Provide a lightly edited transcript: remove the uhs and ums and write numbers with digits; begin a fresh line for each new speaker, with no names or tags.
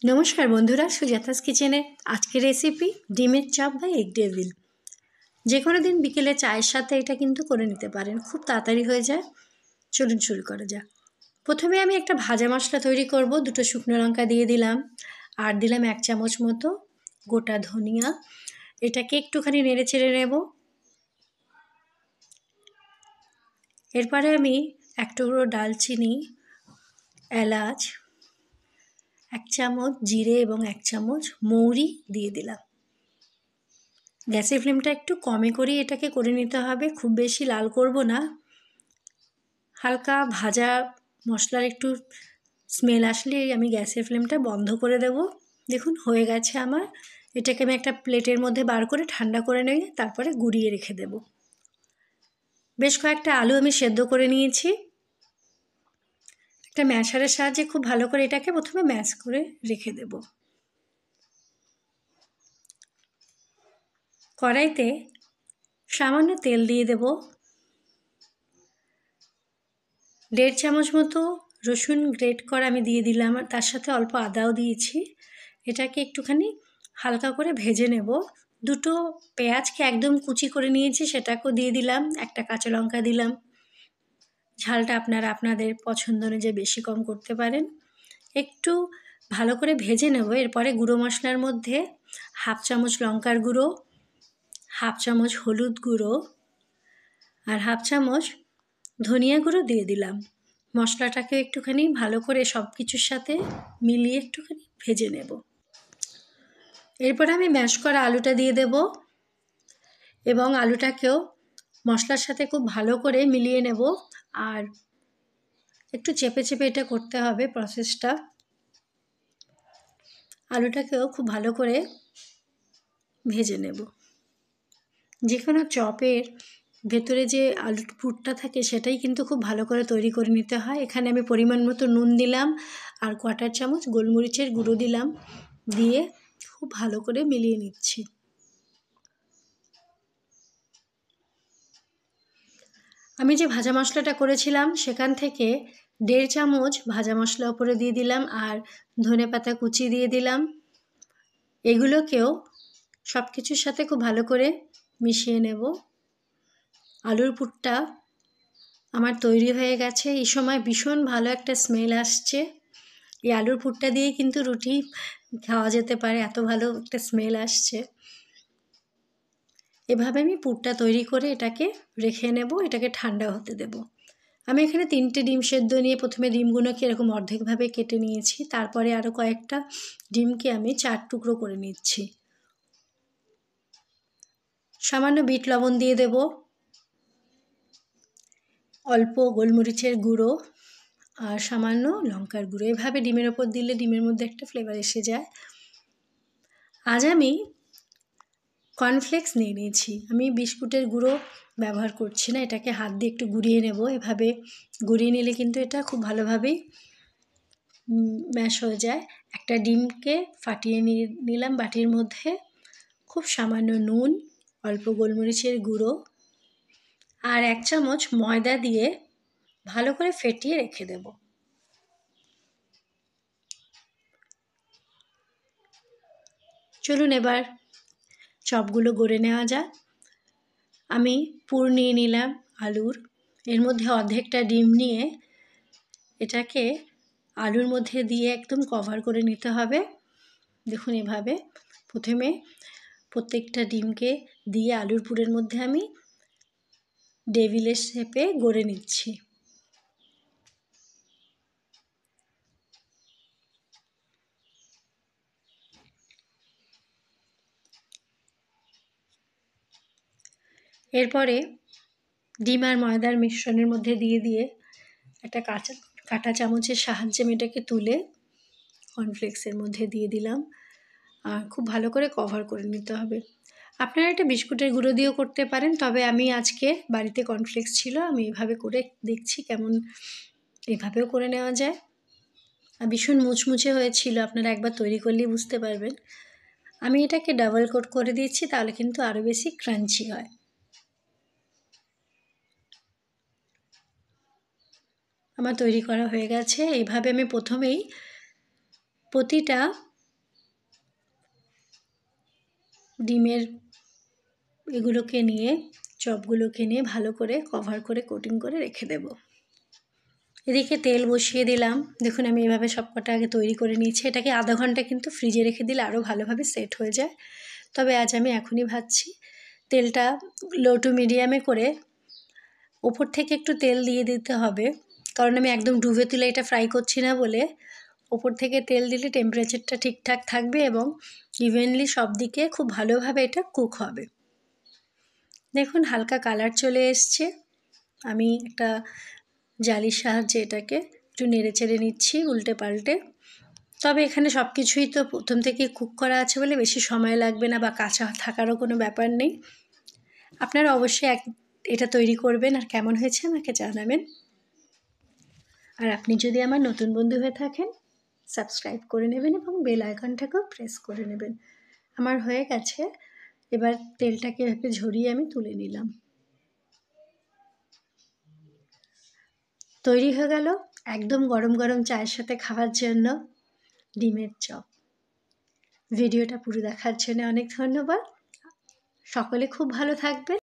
নমস্কার বন্ধুরা, সুজাতাস কিচেনে আজকের রেসিপি ডিমের চপ বা এগ ডেভিল। যে কোনো দিন বিকেলে চায়ের সাথে এটা কিন্তু করে নিতে পারেন, খুব তাড়াতাড়ি হয়ে যায়। চলুন শুরু করা যাক। প্রথমে আমি একটা ভাজা মশলা তৈরি করব। 2টো শুকনো লঙ্কা দিয়ে দিলাম, আর দিলাম 1 চামচ মতো গোটা ধনিয়া। এটাকে একটুখানি নেড়ে চেড়ে নেব। এরপরে আমি 1 টুকরো ডালচিনি, এলাচ, 1 চামচ জিরে এবং 1 চামচ মৌরি দিয়ে দিলাম। গ্যাসের ফ্লেমটা একটু কমে করে এটাকে করে নিতে হবে, খুব বেশি লাল করব না। হালকা ভাজা মশলার একটু স্মেল আসলেই আমি গ্যাসের ফ্লেমটা বন্ধ করে দেব। দেখুন হয়ে গেছে আমার। এটাকে আমি একটা প্লেটের মধ্যে বার করে ঠান্ডা করে নিয়ে তারপরে গুঁড়িয়ে রেখে দেব। বেশ কয়েকটা আলু আমি সেদ্ধ করে নিয়েছি। একটা ম্যাশারের সাহায্যে খুব ভালো করে এটাকে প্রথমে ম্যাশ করে রেখে দেব। কড়াইতে সামান্য তেল দিয়ে দেব। 1.5 চামচ মতো রসুন গ্রেট করা আমি দিয়ে দিলাম, আর তার সাথে অল্প আদাও দিয়েছি। এটাকে একটুখানি হালকা করে ভেজে নেব। 2টো পেঁয়াজকে একদম কুচি করে নিয়েছি, সেটাকেও দিয়ে দিলাম। 1টা কাঁচা লঙ্কা দিলাম। ঝালটা আপনারা আপনাদের পছন্দ অনুযায়ী বেশি কম করতে পারেন। একটু ভালো করে ভেজে নেব। এরপরে গুঁড়ো মশলার মধ্যে 1/2 চামচ লঙ্কার গুঁড়ো, 1/2 চামচ হলুদ গুঁড়ো আর 1/2 চামচ ধনিয়া গুঁড়ো দিয়ে দিলাম। মশলাটাকে একটুখানি ভালো করে সব কিছুর সাথে মিলিয়ে একটুখানি ভেজে নেব। এরপর আমি ম্যাশ করা আলুটা দিয়ে দেব এবং আলুটাকেও মশলার সাথে খুব ভালো করে মিলিয়ে নেব। আর একটু চেপে চেপে এটা করতে হবে প্রসেসটা। আলুটাকেও খুব ভালো করে ভেজে নেব। যে কোনো চপের ভেতরে যে আলুর পুরটা থাকে সেটাই কিন্তু খুব ভালো করে তৈরি করে নিতে হয়। এখানে আমি পরিমাণ মতো নুন দিলাম আর 1/4 চামচ গোলমরিচের গুঁড়ো দিলাম, দিয়ে খুব ভালো করে মিলিয়ে নিচ্ছি। আমি যে ভাজা মশলাটা করেছিলাম সেখান থেকে 1.5 চামচ ভাজা মশলা উপরে দিয়ে দিলাম, আর ধনেপাতা কুচি দিয়ে দিলাম। এগুলোকেও সব কিছুর সাথে খুব ভালো করে মিশিয়ে নেব। আলুর পুরটা আমার তৈরি হয়ে গেছে। এই সময় ভীষণ ভালো একটা স্মেল আসছে। এই আলুর পুরটা দিয়ে কিন্তু রুটি খাওয়া যেতে পারে, এত ভালো একটা স্মেল আসছে। এভাবে আমি পুরটা তৈরি করে এটাকে রেখে নেব, এটাকে ঠান্ডা হতে দেব। আমি এখানে 3টে ডিম সেদ্ধ নিয়ে প্রথমে ডিমগুলোকে এরকম অর্ধেকভাবে কেটে নিয়েছি। তারপরে আরও কয়েকটা ডিমকে আমি 4 টুকরো করে নিচ্ছি। সামান্য বিট লবণ দিয়ে দেব, অল্প গোলমরিচের গুঁড়ো আর সামান্য লঙ্কার গুঁড়ো। এভাবে ডিমের ওপর দিলে ডিমের মধ্যে একটা ফ্লেভার এসে যায়। আজ আমি কর্নফ্লেক্স নিয়ে নিয়েছি। আমি বিস্কুটের গুঁড়ো ব্যবহার করছি না, এটাকে হাত দিয়ে একটু গুঁড়িয়ে নেব। এভাবে গুঁড়িয়ে নিলে কিন্তু এটা খুব ভালোভাবেই ম্যাশ হয়ে যায়। একটা ডিমকে ফাটিয়ে নিলাম বাটির মধ্যে। খুব সামান্য নুন, অল্প গোলমরিচের গুঁড়ো আর 1 চামচ ময়দা দিয়ে ভালো করে ফেটিয়ে রেখে দেব। চলুন এবার চপগুলো গড়ে নেওয়া যাক। আমি পুর নিয়ে নিলাম আলুর, এর মধ্যে অর্ধেকটা ডিম নিয়ে এটাকে আলুর মধ্যে দিয়ে একদম কভার করে নিতে হবে। দেখুন এভাবে প্রথমে প্রত্যেকটা ডিমকে দিয়ে আলুর পুরের মধ্যে আমি ডেভিলের শেপে গড়ে নিচ্ছি। এরপরে ডিম আর ময়দার মিশ্রণের মধ্যে দিয়ে একটা কাঁটা চামচের সাহায্যে আমি এটাকে তুলে কর্নফ্লেক্সের মধ্যে দিয়ে দিলাম, আর খুব ভালো করে কভার করে নিতে হবে। আপনারা এটা বিস্কুটের গুঁড়ো দিয়েও করতে পারেন, তবে আমি আজকে বাড়িতে কর্নফ্লেক্স ছিল, আমি এভাবে করে দেখছি কেমন এভাবেও করে নেওয়া যায়। আর ভীষণ মুচমুচে হয়েছিল, আপনারা একবার তৈরি করলেই বুঝতে পারবেন। আমি এটাকে ডাবল কোট করে দিয়েছি, তাহলে কিন্তু আরও বেশি ক্রাঞ্চি হয়। আমার তৈরি করা হয়ে গেছে। এইভাবে আমি প্রথমেই প্রতিটা ডিমের এগুলোকে নিয়ে, চপগুলোকে নিয়ে ভালো করে কভার করে কোটিং করে রেখে দেব। এদিকে তেল বসিয়ে দিলাম। দেখুন আমি এভাবে সবকটা আগে তৈরি করে নিয়েছি। এটাকে আধা ঘন্টা কিন্তু ফ্রিজে রেখে দিলে আরও ভালোভাবে সেট হয়ে যায়। তবে আজ আমি এখনই ভাজছি। তেলটা লো টু মিডিয়ামে করে ওপর থেকে একটু তেল দিয়ে দিতে হবে, কারণ আমি একদম ডুবে তুলে এটা ফ্রাই করছি না বলে ওপর থেকে তেল দিলে টেম্পারেচারটা ঠিকঠাক থাকবে এবং ইভেনলি সব দিকে খুব ভালোভাবে এটা কুক হবে। দেখুন হালকা কালার চলে এসছে। আমি একটা জালির সাহায্যে এটাকে একটু নেড়ে চেড়ে নিচ্ছি উল্টে পাল্টে। তবে এখানে সব কিছুই তো প্রথম থেকে কুক করা আছে বলে বেশি সময় লাগবে না বা কাঁচা থাকারও কোনো ব্যাপার নেই। আপনারা অবশ্যই এটা তৈরি করবেন আর কেমন হয়েছে আমাকে জানাবেন। আর আপনি যদি আমার নতুন বন্ধু হয়ে থাকেন সাবস্ক্রাইব করে নেবেন এবং বেল আইকনটাকেও প্রেস করে নেবেন। আমার হয়ে গেছে। এবার তেলটাকে এভাবে ঝরিয়ে আমি তুলে নিলাম। তৈরি হয়ে গেল একদম গরম গরম চায়ের সাথে খাওয়ার জন্য ডিমের চপ। ভিডিওটা পুরো দেখার জন্য অনেক ধন্যবাদ। সকলে খুব ভালো থাকবেন।